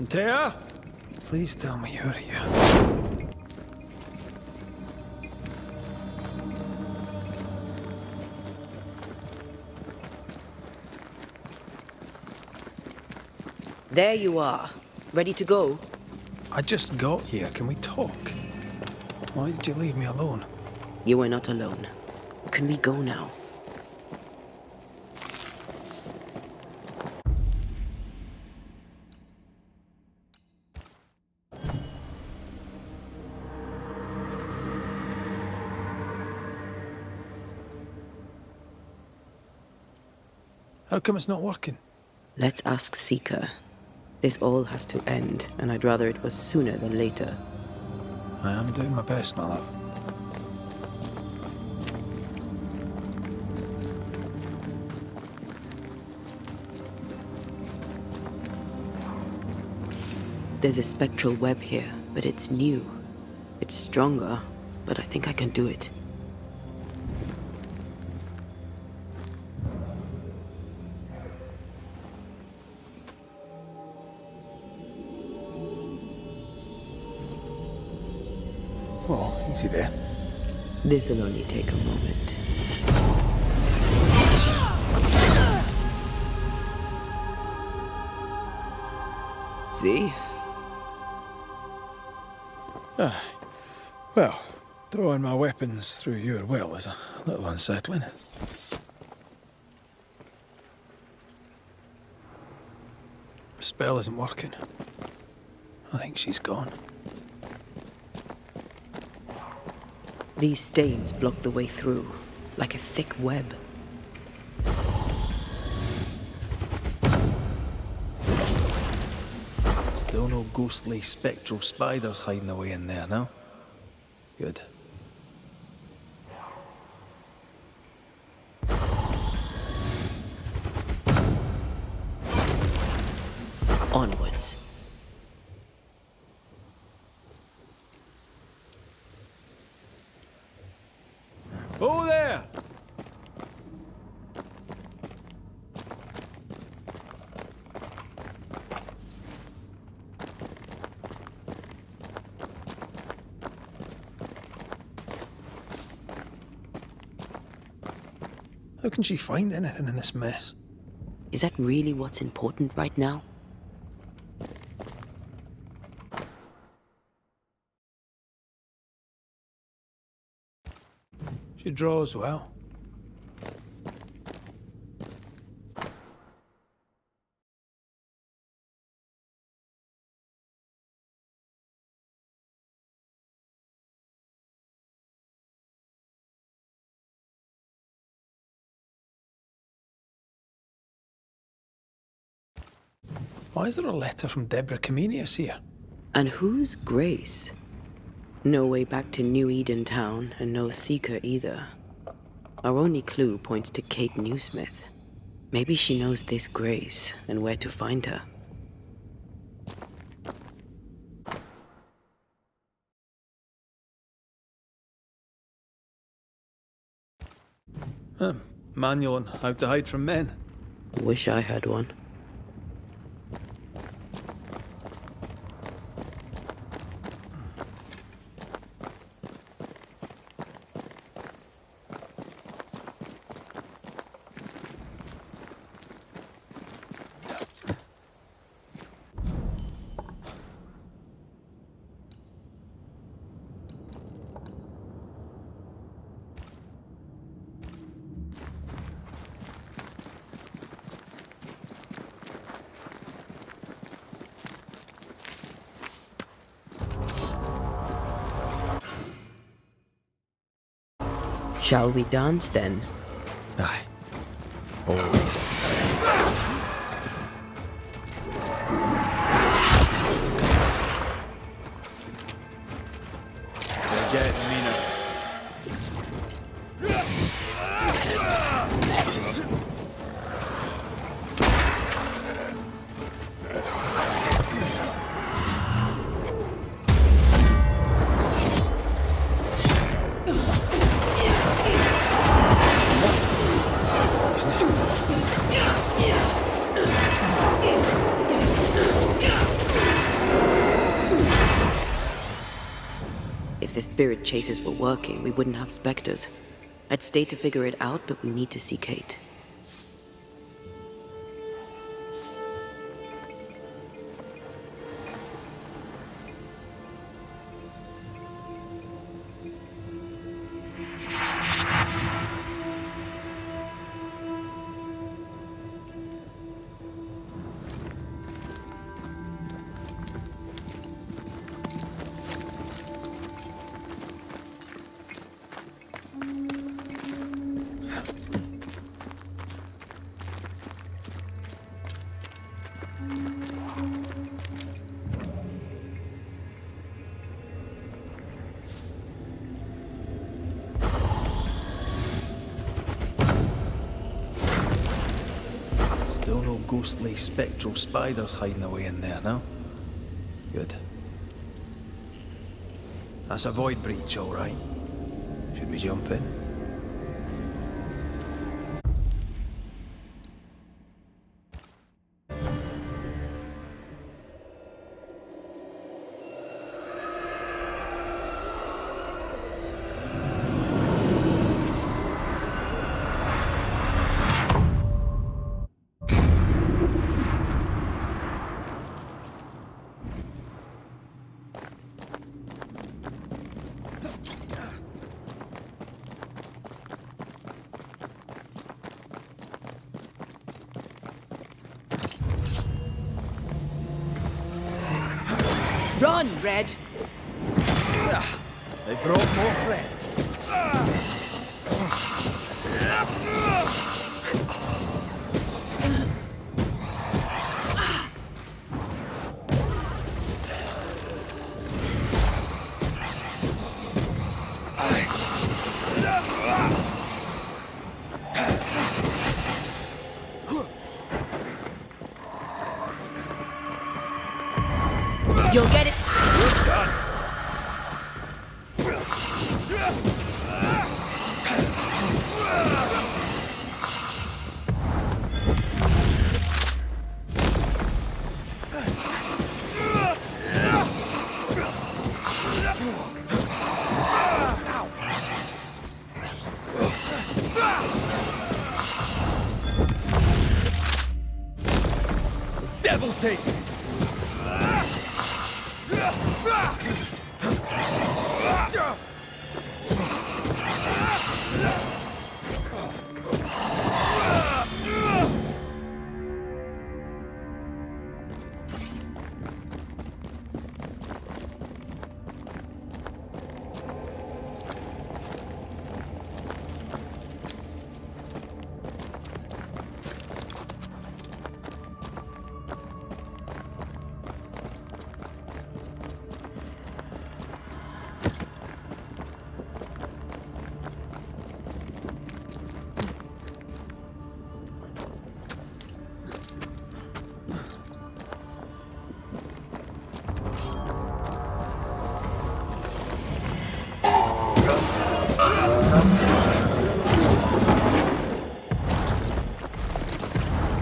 Antea? Please tell me you're here. There you are. Ready to go? I just got here. Can we talk? Why did you leave me alone? You are not alone. Can we go now? How come it's not working? Let's ask Seeker. This all has to end, and I'd rather it was sooner than later. I am doing my best, my love. There's a spectral web here, but it's new. It's stronger, but I think I can do it. Oh, easy there. This'll only take a moment. See? Well, throwing my weapons through your will is a little unsettling. The spell isn't working. I think she's gone. These stains block the way through, like a thick web. Still no ghostly spectral spiders hiding away in there, no? Good. Onwards. Oh, there! How can she find anything in this mess? Is that really what's important right now? She draws well. Why is there a letter from Deborah Comenius here? And who's Grace? No way back to New Eden Town, and no Seeker either. Our only clue points to Kate Newsmith. Maybe she knows this Grace, and where to find her. Manual on how to hide from men. Wish I had one. Shall we dance then? Aye. Always. They're getting me now. Who's next? spirit chases were working, we wouldn't have specters. I'd stay to figure it out, but we need to see Kate. Still no ghostly spectral spiders hiding away in there, no? Good. That's a void breach, all right. Should we jump in? Run, Red! They brought more friends. You'll get it. We're done. Devil take it.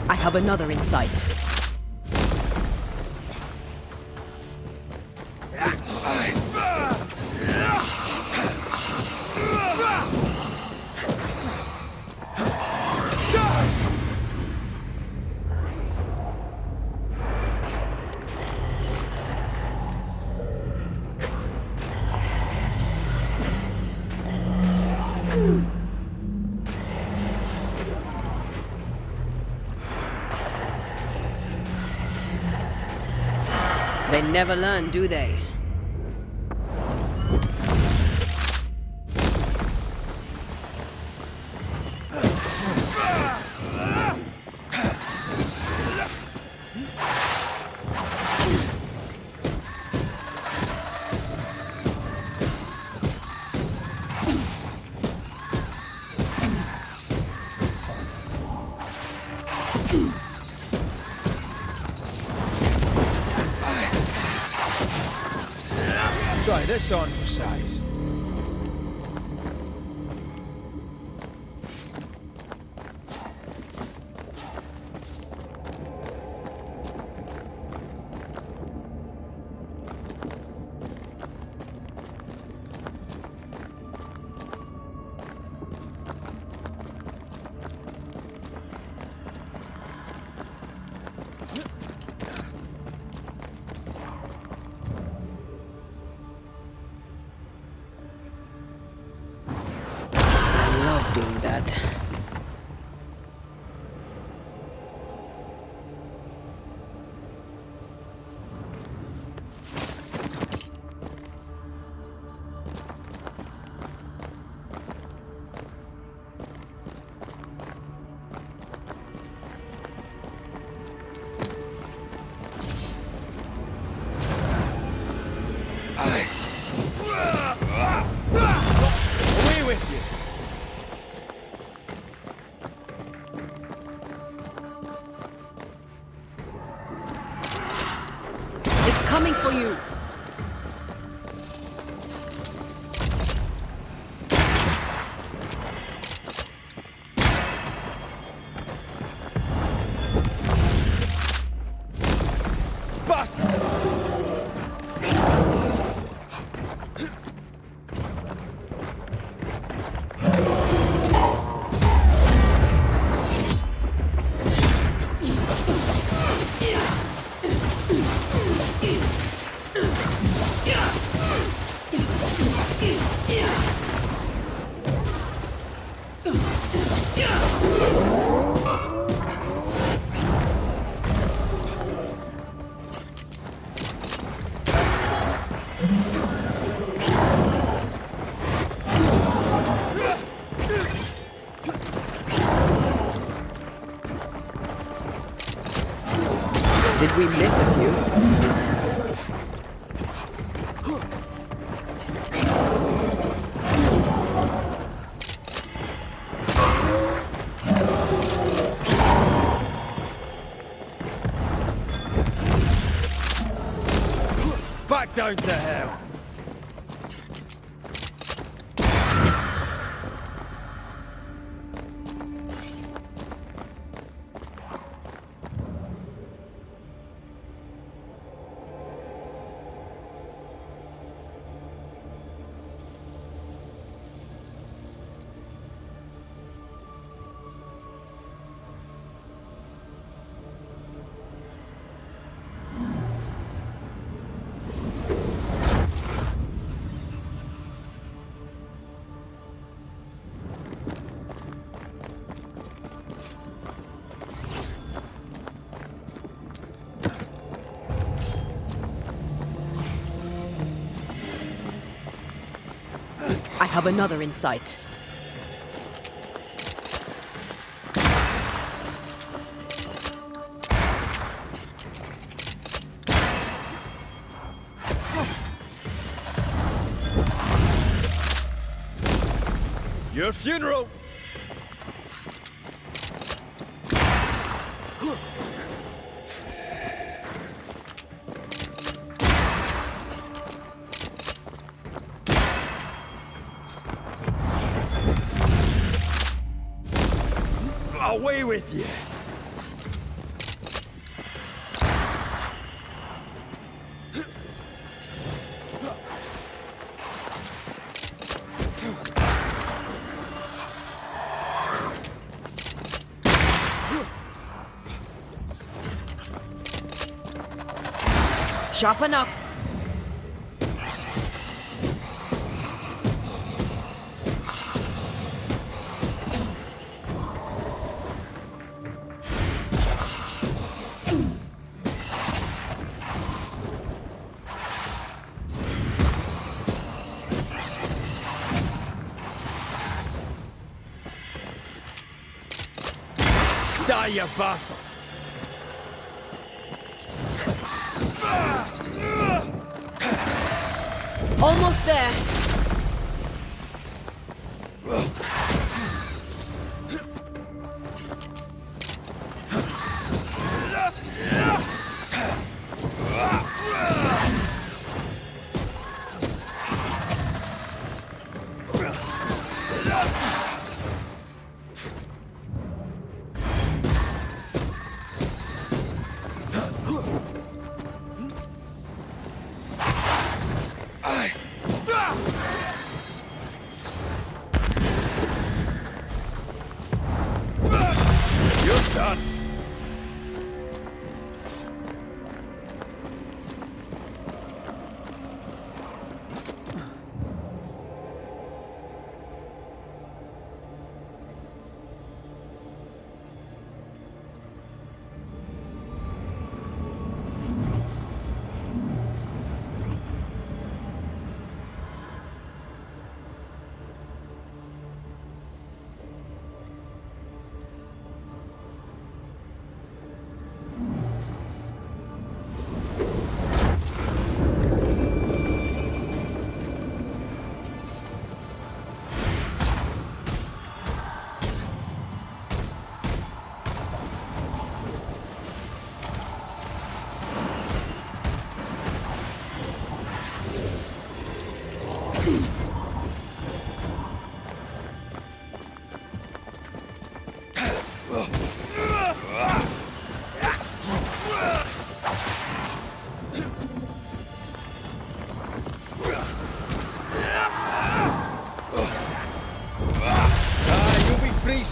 I have another in sight. They never learn, do they? Try this on for size. doing that. Away with you! It's coming for you! Bastard! Did we miss a few? Back down to hell! I have another in sight. Your funeral! Away with you! Sharpen up! Die, you bastard! Almost there!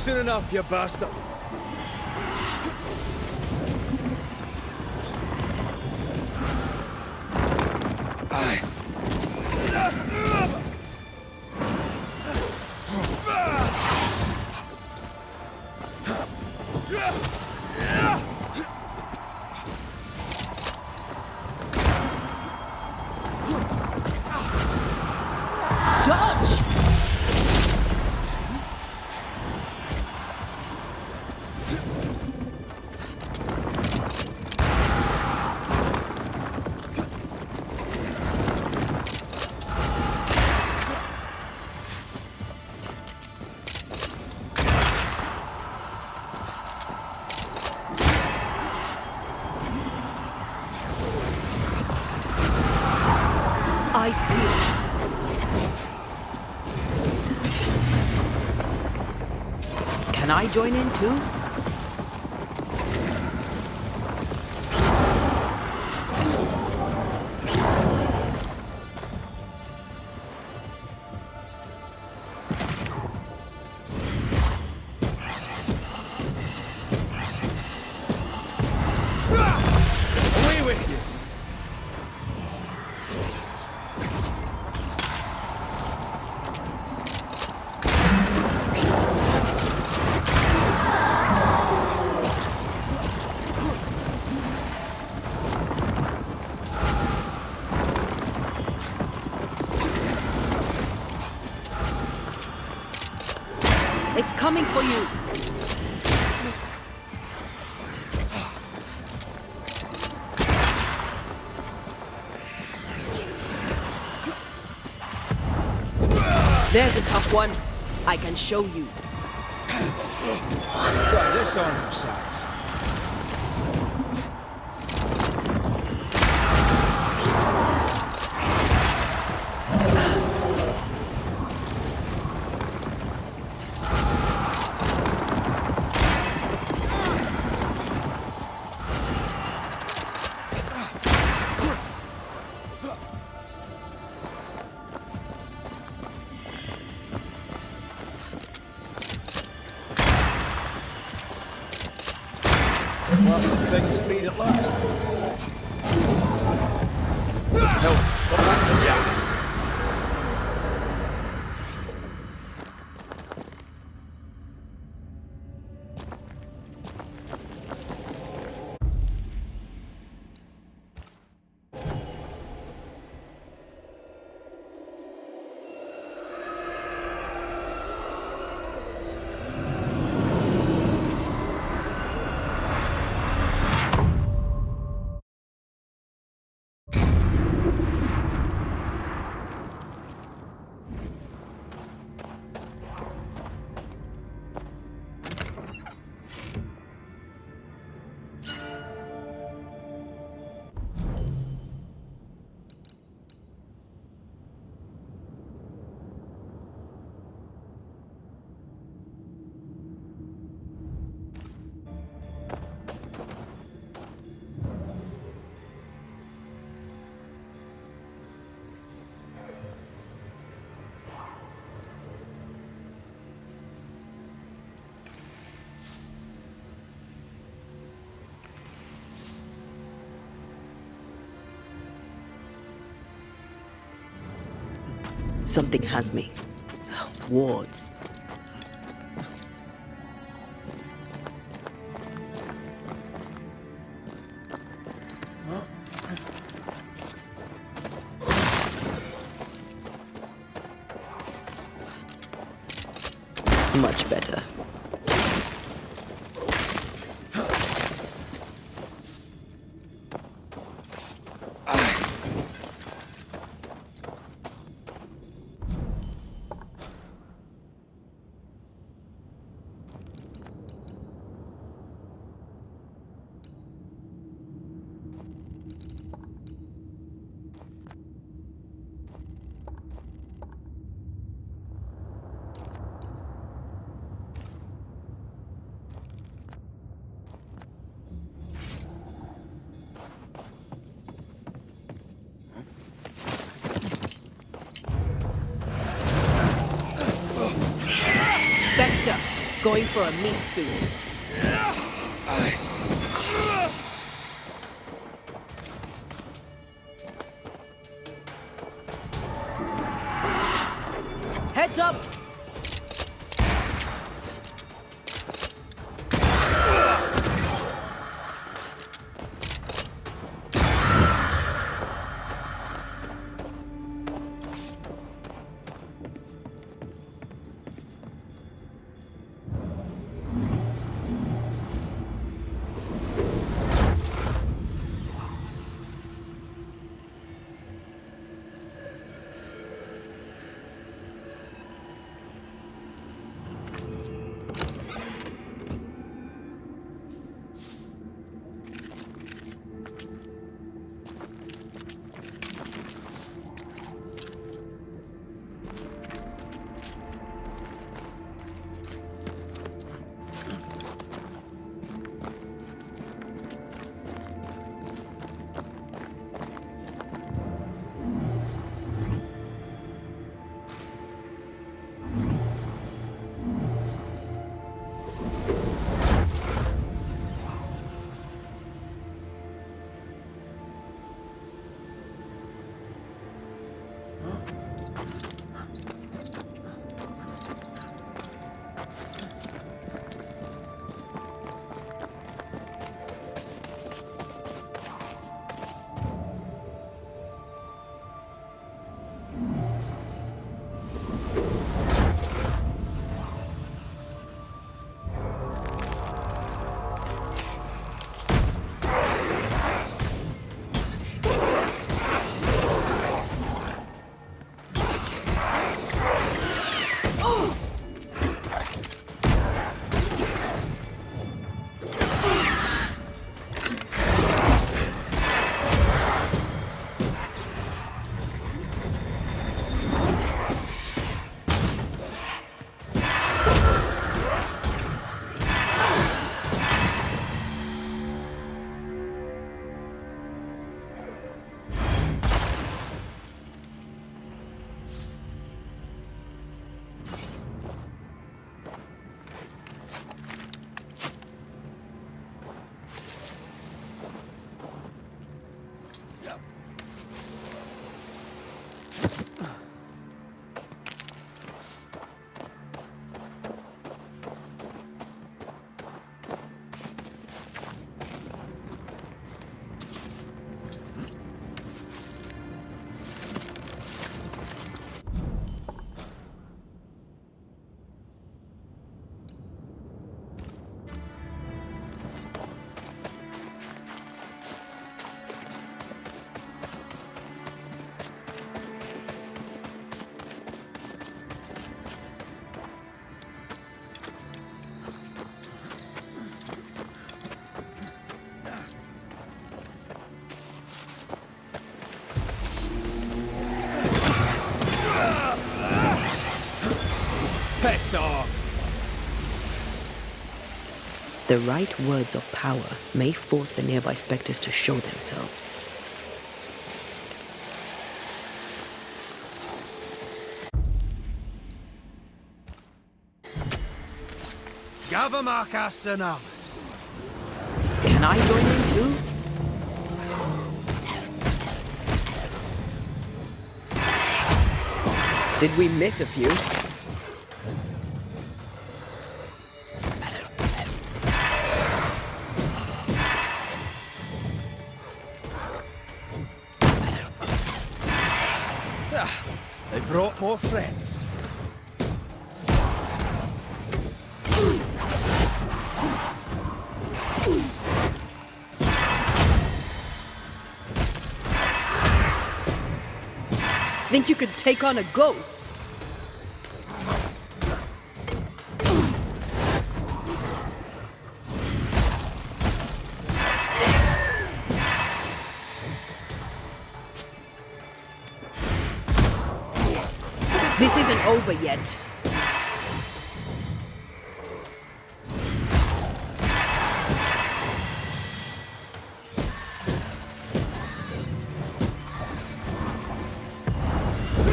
soon enough, you bastard. Aye. Dodge! Eyes peeled. Can I join in too? Away with you. It's coming for you. There's a tough one. I can show you. Try this on for size. Blasted thing's freed at last. No, come back to Jack. Something has me. Wards. Much better. Going for a meat suit. Heads up! Piss off! The right words of power may force the nearby specters to show themselves. Gavamaka Sanamas. Can I join in too? Did we miss a few? They brought more friends. Think you could take on a ghost? This isn't over yet.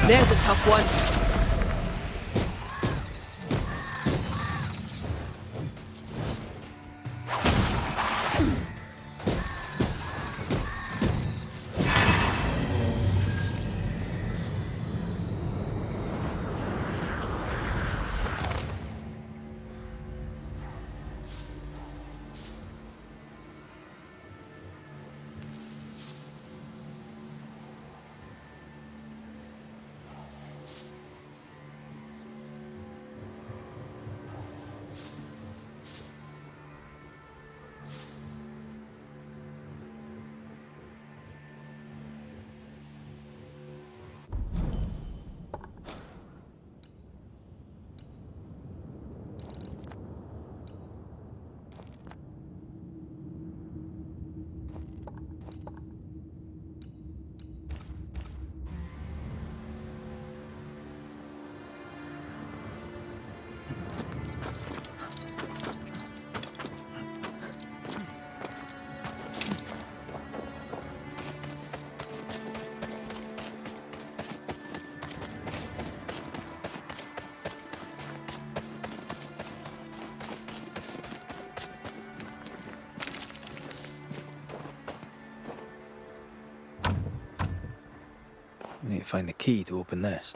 There's a tough one. need to find the key to open this.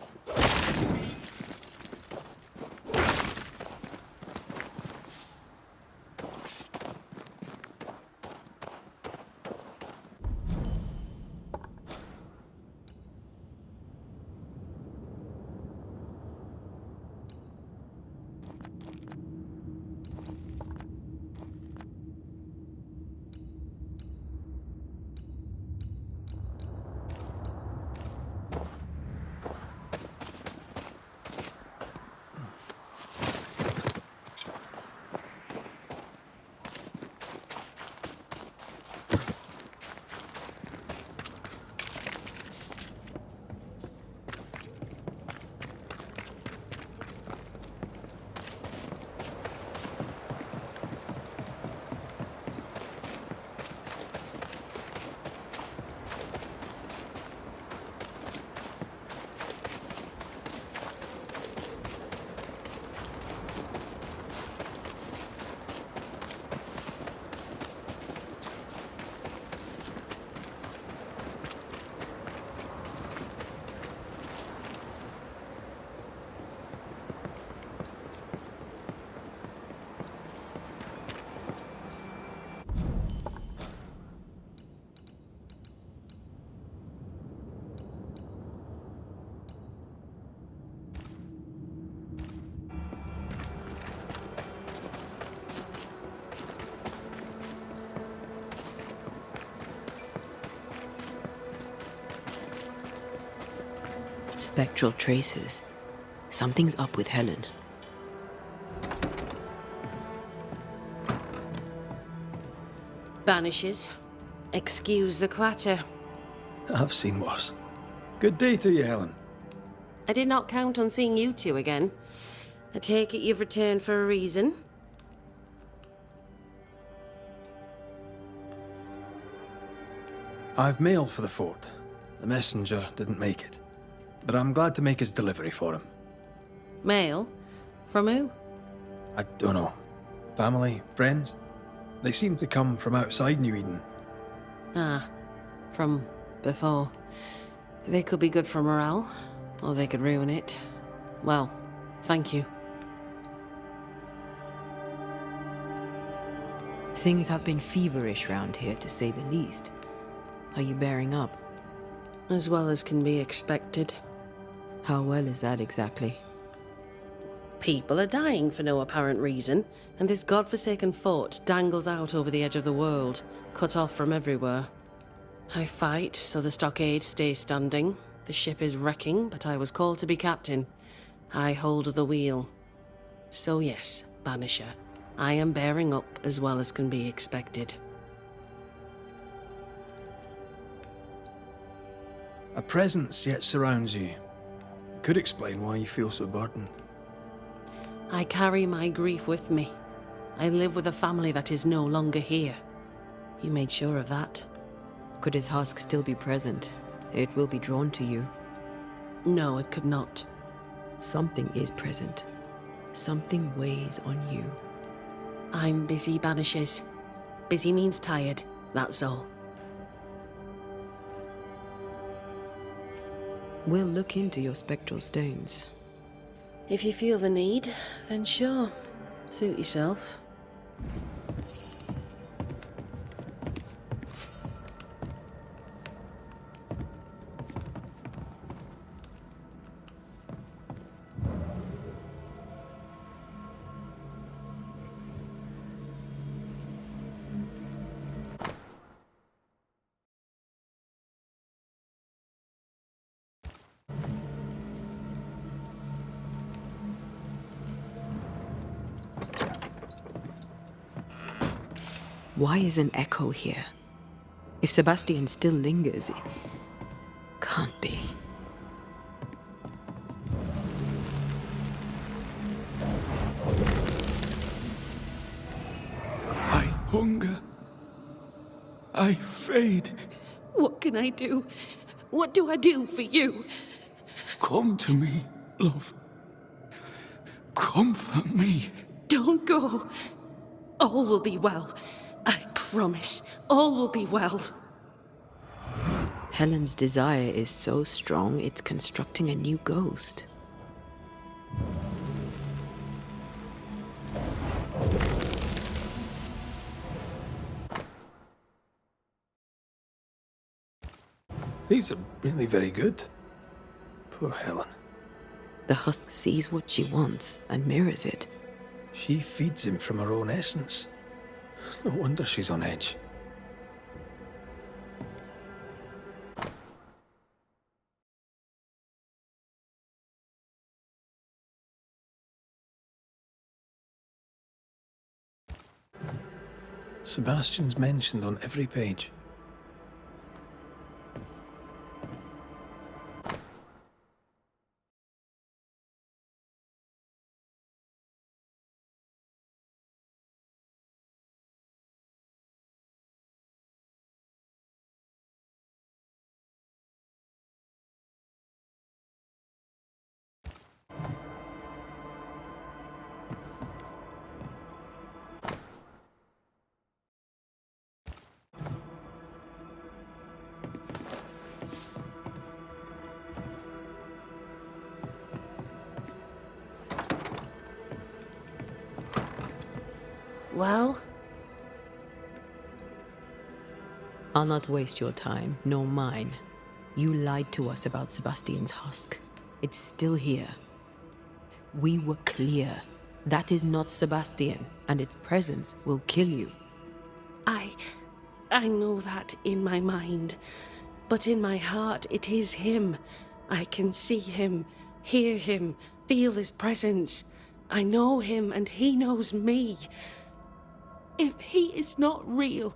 Spectral traces. Something's up with Helen. Banishers. Excuse the clatter. I've seen worse. Good day to you, Helen. I did not count on seeing you two again. I take it you've returned for a reason? I've mail for the fort. The messenger didn't make it. But I'm glad to make his delivery for him. Mail? From who? I don't know. Family? Friends? They seem to come from outside New Eden. Ah, from before. They could be good for morale, or they could ruin it. Well, thank you. Things have been feverish round here, to say the least. Are you bearing up? As well as can be expected. How well is that exactly? People are dying for no apparent reason, and this godforsaken fort dangles out over the edge of the world, cut off from everywhere. I fight so the stockade stays standing. The ship is wrecking, but I was called to be captain. I hold the wheel. So yes, Banisher, I am bearing up as well as can be expected. A presence yet surrounds you. Could explain why you feel so burdened. I carry my grief with me. I live with a family that is no longer here. You made sure of that? Could his husk still be present? It will be drawn to you. No, it could not. Something is present. Something weighs on you. I'm busy, Banishers. Busy means tired, that's all. We'll look into your spectral stones. If you feel the need, then sure. Suit yourself. Why is an echo here? If Sebastian still lingers, it can't be. I hunger. I fade. What can I do? What do I do for you? Come to me, love. Comfort me. Don't go. All will be well. I promise. All will be well. Helen's desire is so strong, it's constructing a new ghost. These are really very good. Poor Helen. The husk sees what she wants and mirrors it. She feeds him from her own essence. No wonder she's on edge. Sebastian's mentioned on every page. Well, I'll not waste your time, nor mine. You lied to us about Sebastian's husk. It's still here. We were clear. That is not Sebastian, and its presence will kill you. I know that in my mind, but in my heart it is him. I can see him, hear him, feel his presence. I know him and he knows me. If he is not real,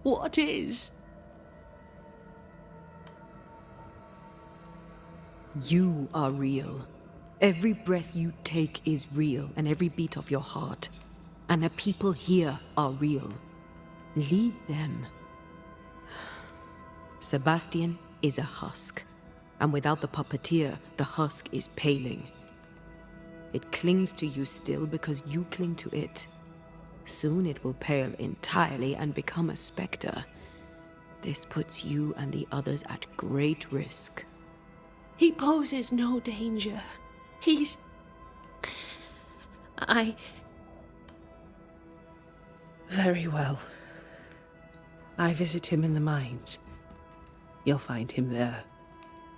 what is? You are real. Every breath you take is real, and every beat of your heart. And the people here are real. Lead them. Sebastian is a husk, and without the puppeteer, the husk is paling. It clings to you still because you cling to it. Soon it will pale entirely and become a specter. This puts you and the others at great risk. He poses no danger. He's... Very well. I visit him in the mines. You'll find him there.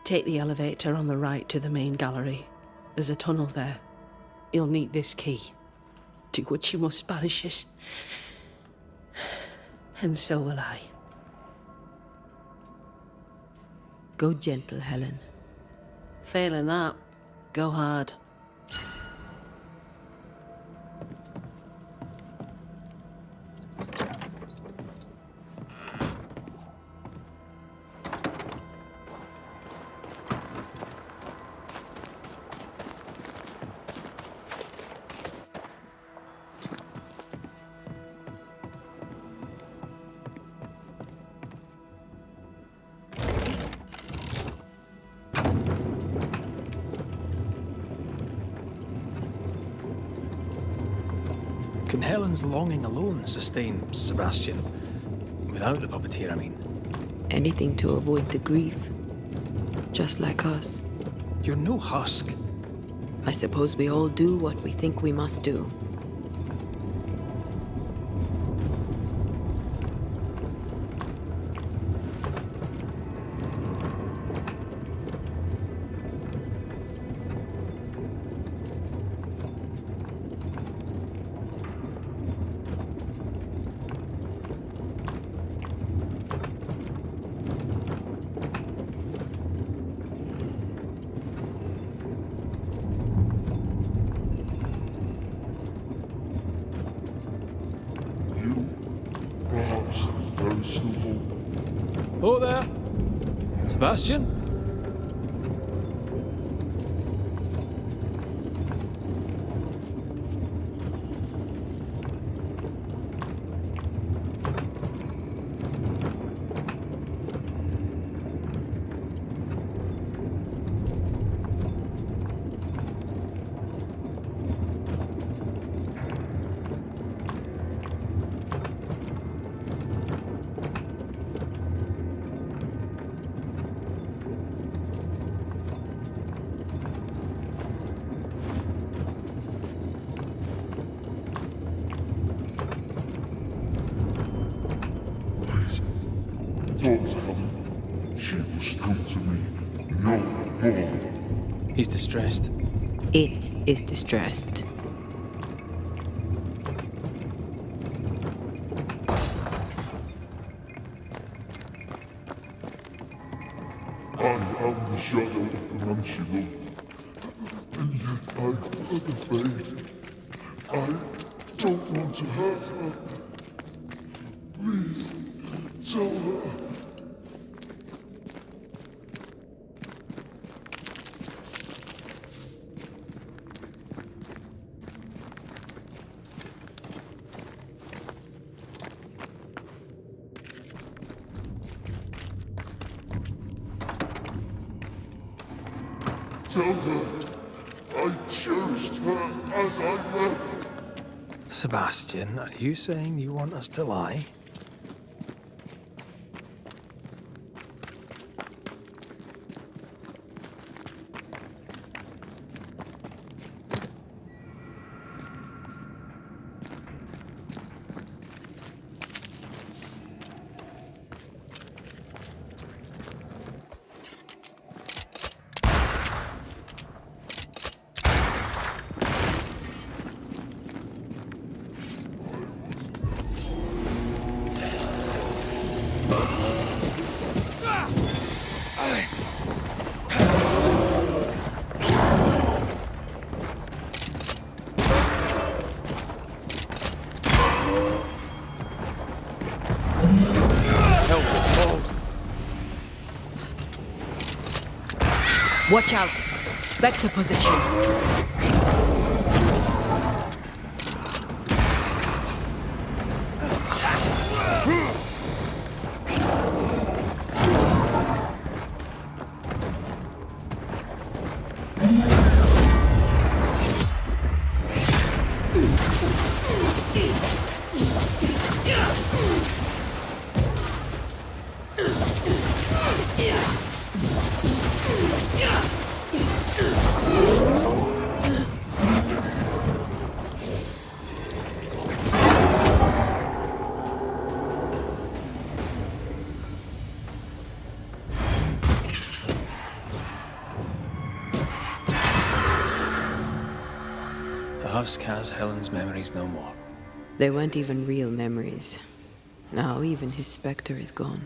Take the elevator on the right to the main gallery. There's a tunnel there. You'll need this key. Do what you must, Banishers. And so will I. Go gentle, Helen. Failing that, go hard. Can Helen's longing alone sustain Sebastian? Without the puppeteer, I mean. Anything to avoid the grief. Just like us. You're no husk. I suppose we all do what we think we must do. Perhaps there is still hope. Oh there! Sebastian? He's distressed. It is distressed. I am the shadow of the Manchilo, and yet I further fade. I don't want to hurt her. Please, tell her. Tell her I cherished her as I left. Sebastian, are you saying you want us to lie? Watch out! Spectre possession! The husk has Helen's memories no more. They weren't even real memories. Now even his spectre is gone.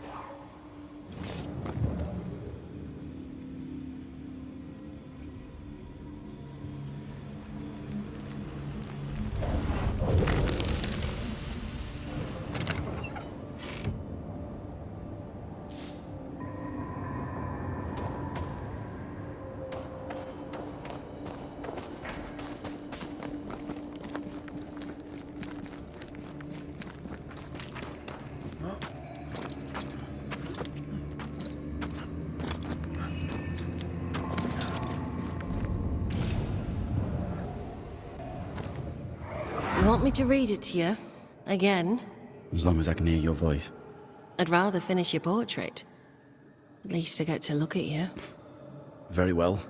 You want me to read it to you? Again? As long as I can hear your voice. I'd rather finish your portrait. At least I get to look at you. Very well.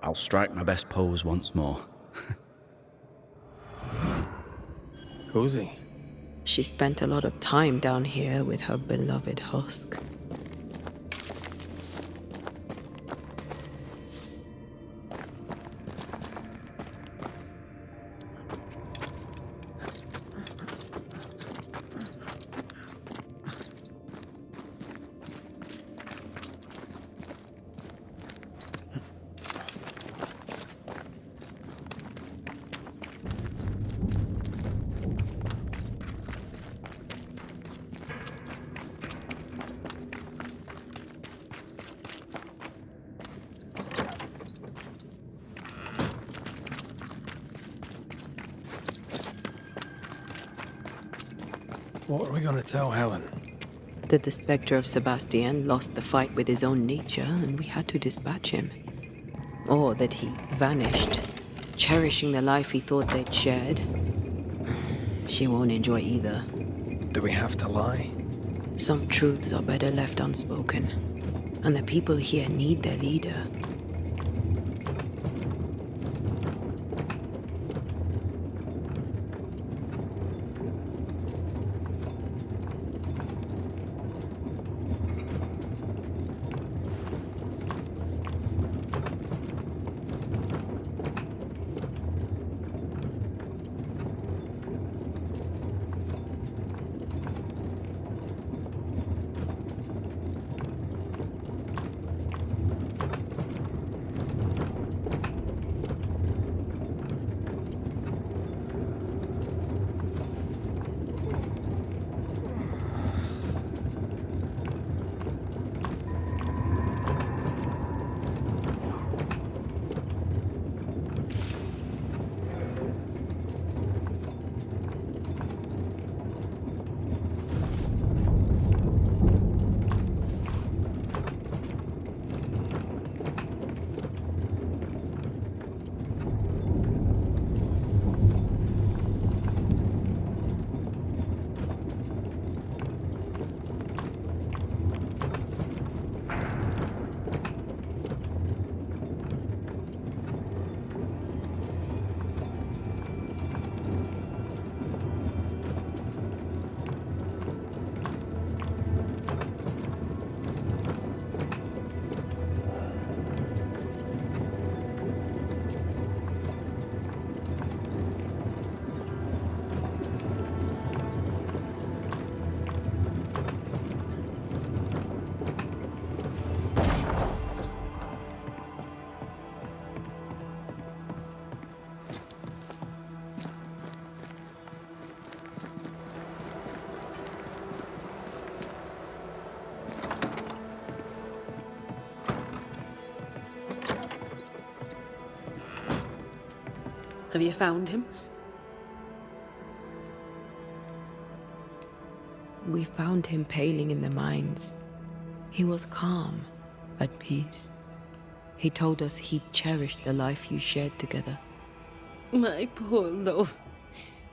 I'll strike my best pose once more. Cozy. She spent a lot of time down here with her beloved husk. What are we going to tell Helen? That the spectre of Sebastian lost the fight with his own nature and we had to dispatch him. Or that he vanished, cherishing the life he thought they'd shared. She won't enjoy either. Do we have to lie? Some truths are better left unspoken. And the people here need their leader. Have you found him? We found him paling in the mines. He was calm, at peace. He told us he'd cherished the life you shared together. My poor love.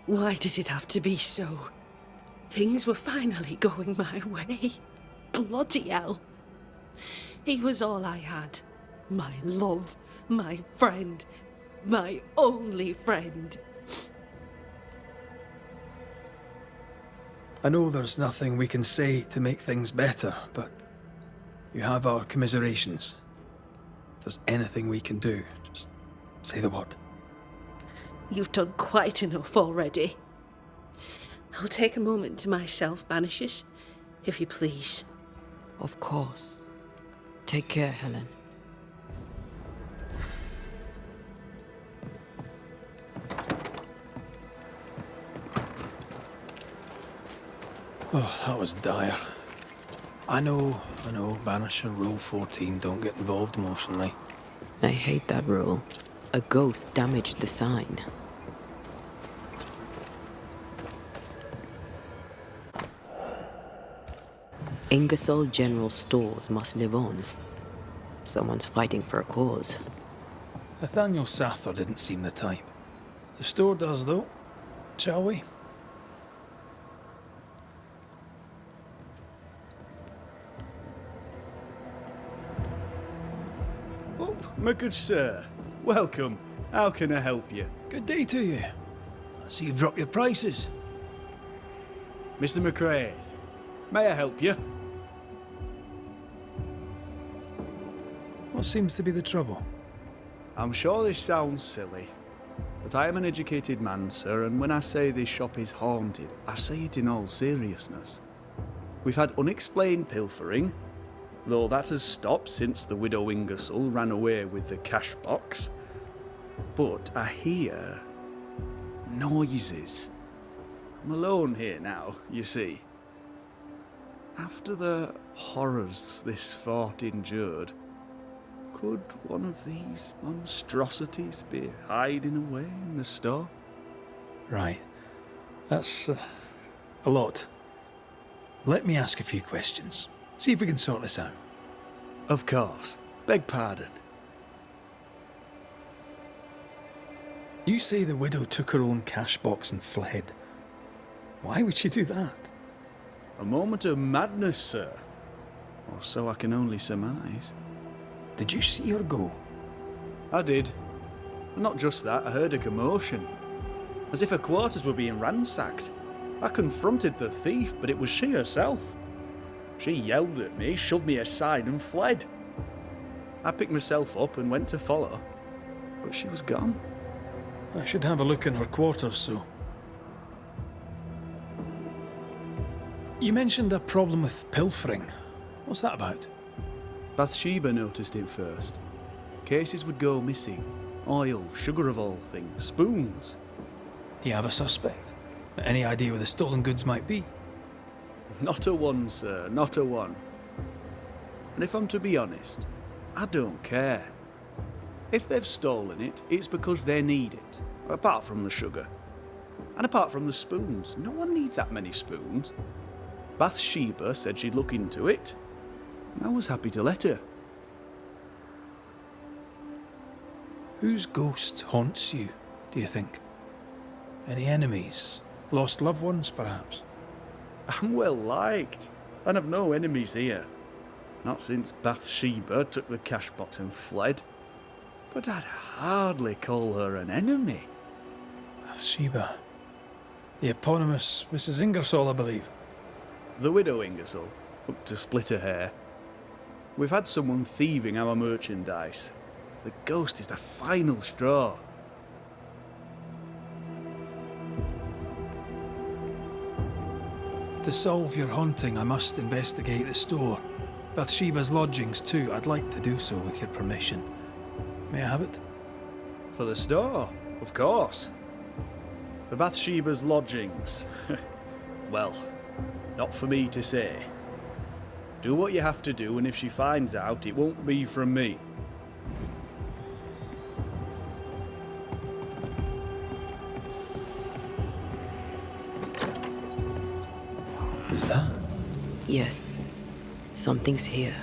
Why did it have to be so? Things were finally going my way. Bloody hell. He was all I had. My love, my friend, my only friend. I know there's nothing we can say to make things better, but you have our commiserations. If there's anything we can do, just say the word. You've done quite enough already. I'll take a moment to myself, Banishers, if you please. Of course. Take care, Helen. Oh, that was dire. I know, Banisher Rule 14, don't get involved emotionally. I hate that rule. A ghost damaged the sign. Ingersoll General Stores must live on. Someone's fighting for a cause. Nathaniel Sather didn't seem the type. The store does, though. Shall we? Oh, my good sir. Welcome. How can I help you? Good day to you. I see you've dropped your prices. Mr. McCraith, may I help you? What seems to be the trouble? I'm sure this sounds silly, but I am an educated man, sir, and when I say this shop is haunted, I say it in all seriousness. We've had unexplained pilfering, though that has stopped since the widow Ingersoll ran away with the cash box. But I hear noises. I'm alone here now, you see. After the horrors this fort endured, could one of these monstrosities be hiding away in the store? Right. That's a lot. Let me ask a few questions. See if we can sort this out. Of course. Beg pardon. You say the widow took her own cash box and fled. Why would she do that? A moment of madness, sir. Or so I can only surmise. Did you see her go? I did. And not just that, I heard a commotion. As if her quarters were being ransacked. I confronted the thief, but it was she herself. She yelled at me, shoved me aside and fled. I picked myself up and went to follow, but she was gone. I should have a look in her quarters, so. You mentioned a problem with pilfering. What's that about? Bathsheba noticed it first. Cases would go missing. Oil, sugar of all things, spoons. Do you have a suspect? Any idea where the stolen goods might be? Not a one, sir, not a one. And if I'm to be honest, I don't care. If they've stolen it, it's because they need it. Apart from the sugar. And apart from the spoons. No one needs that many spoons. Bathsheba said she'd look into it. And I was happy to let her. Whose ghost haunts you, do you think? Any enemies? Lost loved ones, perhaps? I'm well liked. And I've no enemies here. Not since Bathsheba took the cash box and fled. But I'd hardly call her an enemy. Bathsheba. The eponymous Mrs. Ingersoll, I believe. The widow Ingersoll, up to split her hair. We've had someone thieving our merchandise. The ghost is the final straw. To solve your haunting, I must investigate the store. Bathsheba's lodgings too. I'd like to do so with your permission. May I have it? For the store, of course. For Bathsheba's lodgings. Well, not for me to say. Do what you have to do, and if she finds out, it won't be from me. Is that? Yes, something's here.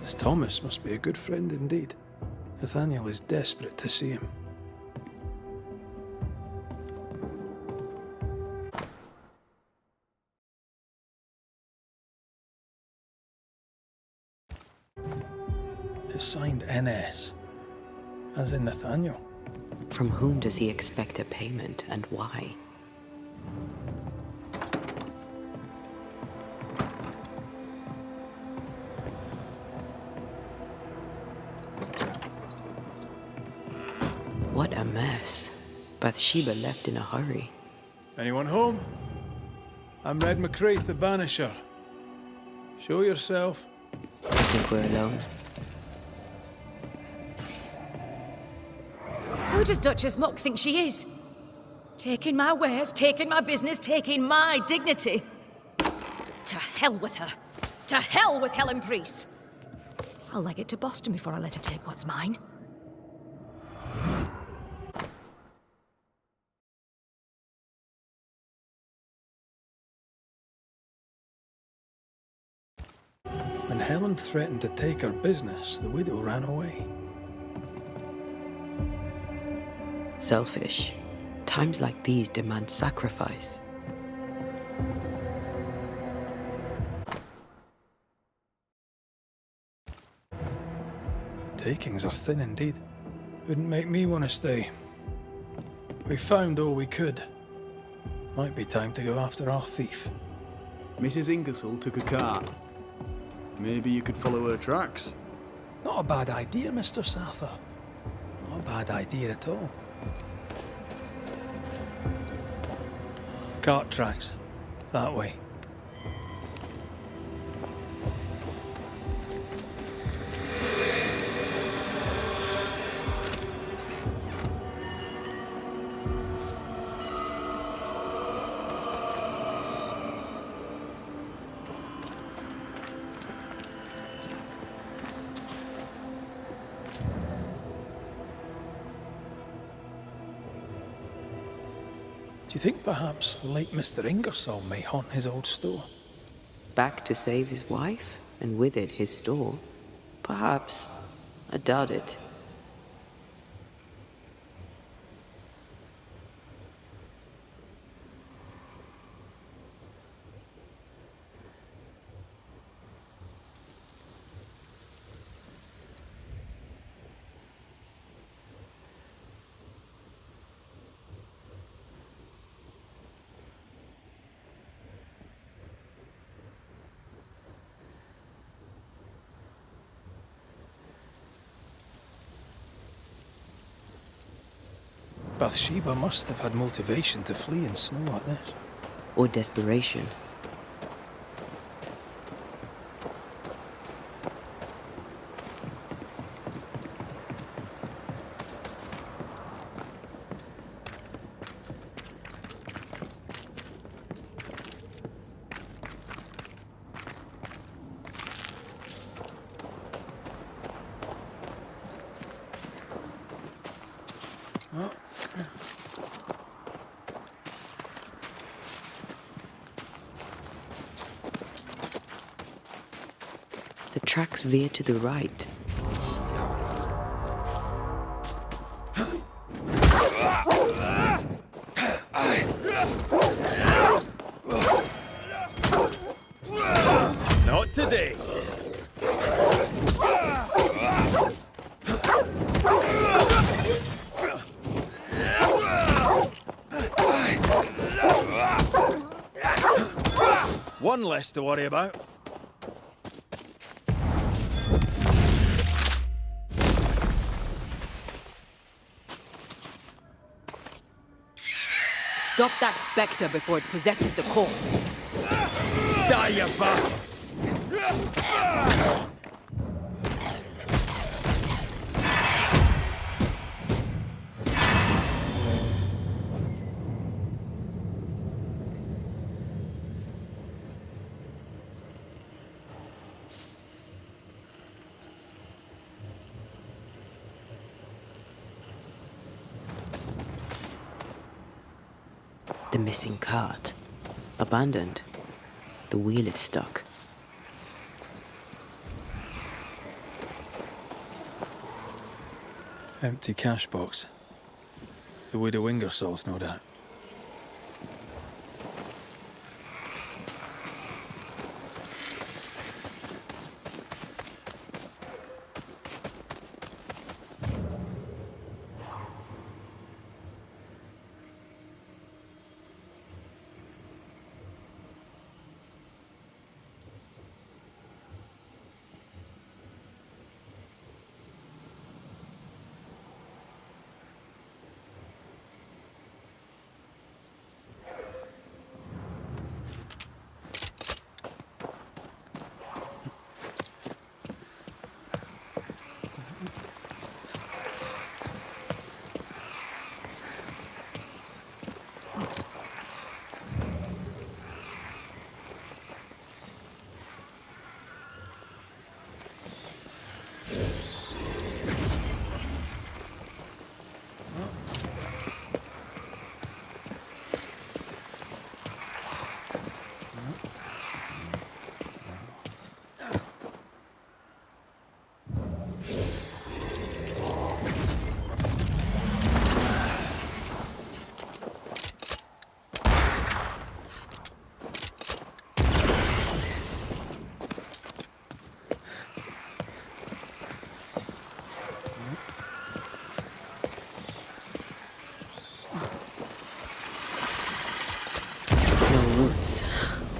This Thomas must be a good friend indeed. Nathaniel is desperate to see him. It's signed NS, as in Nathaniel. From whom does he expect a payment, and why? What a mess. Bathsheba left in a hurry. Anyone home? I'm Red McCraith, the Banisher. Show yourself. I think we're alone. Who does Duchess Muck think she is? Taking my wares, taking my business, taking my dignity. To hell with her. To hell with Helen Priest. I'll leg it to Boston before I let her take what's mine. When Helen threatened to take her business, the widow ran away. Selfish. Times like these demand sacrifice. The takings are thin indeed. Wouldn't make me want to stay. We found all we could. Might be time to go after our thief. Mrs. Ingersoll took a cart. Maybe you could follow her tracks. Not a bad idea, Mr. Sather. Not a bad idea at all. Cart tracks. That way. Do you think perhaps the late Mr. Ingersoll may haunt his old store? Back to save his wife, and with it his store? Perhaps. I doubt it. Bathsheba must have had motivation to flee in snow like this. Or desperation. The tracks veer to the right. Not today. One less to worry about. Stop that specter before it possesses the corpse. Die, you bastard! The missing cart. Abandoned. The wheel is stuck. Empty cash box. The widow Ingersoll's, no doubt.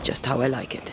Just how I like it.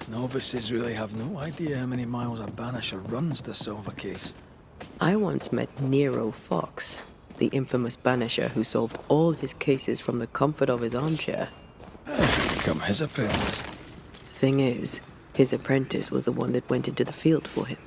Novices really have no idea how many miles a Banisher runs to solve a case. I once met Nero Fox, the infamous Banisher who solved all his cases from the comfort of his armchair. Become his apprentice. Thing is, his apprentice was the one that went into the field for him.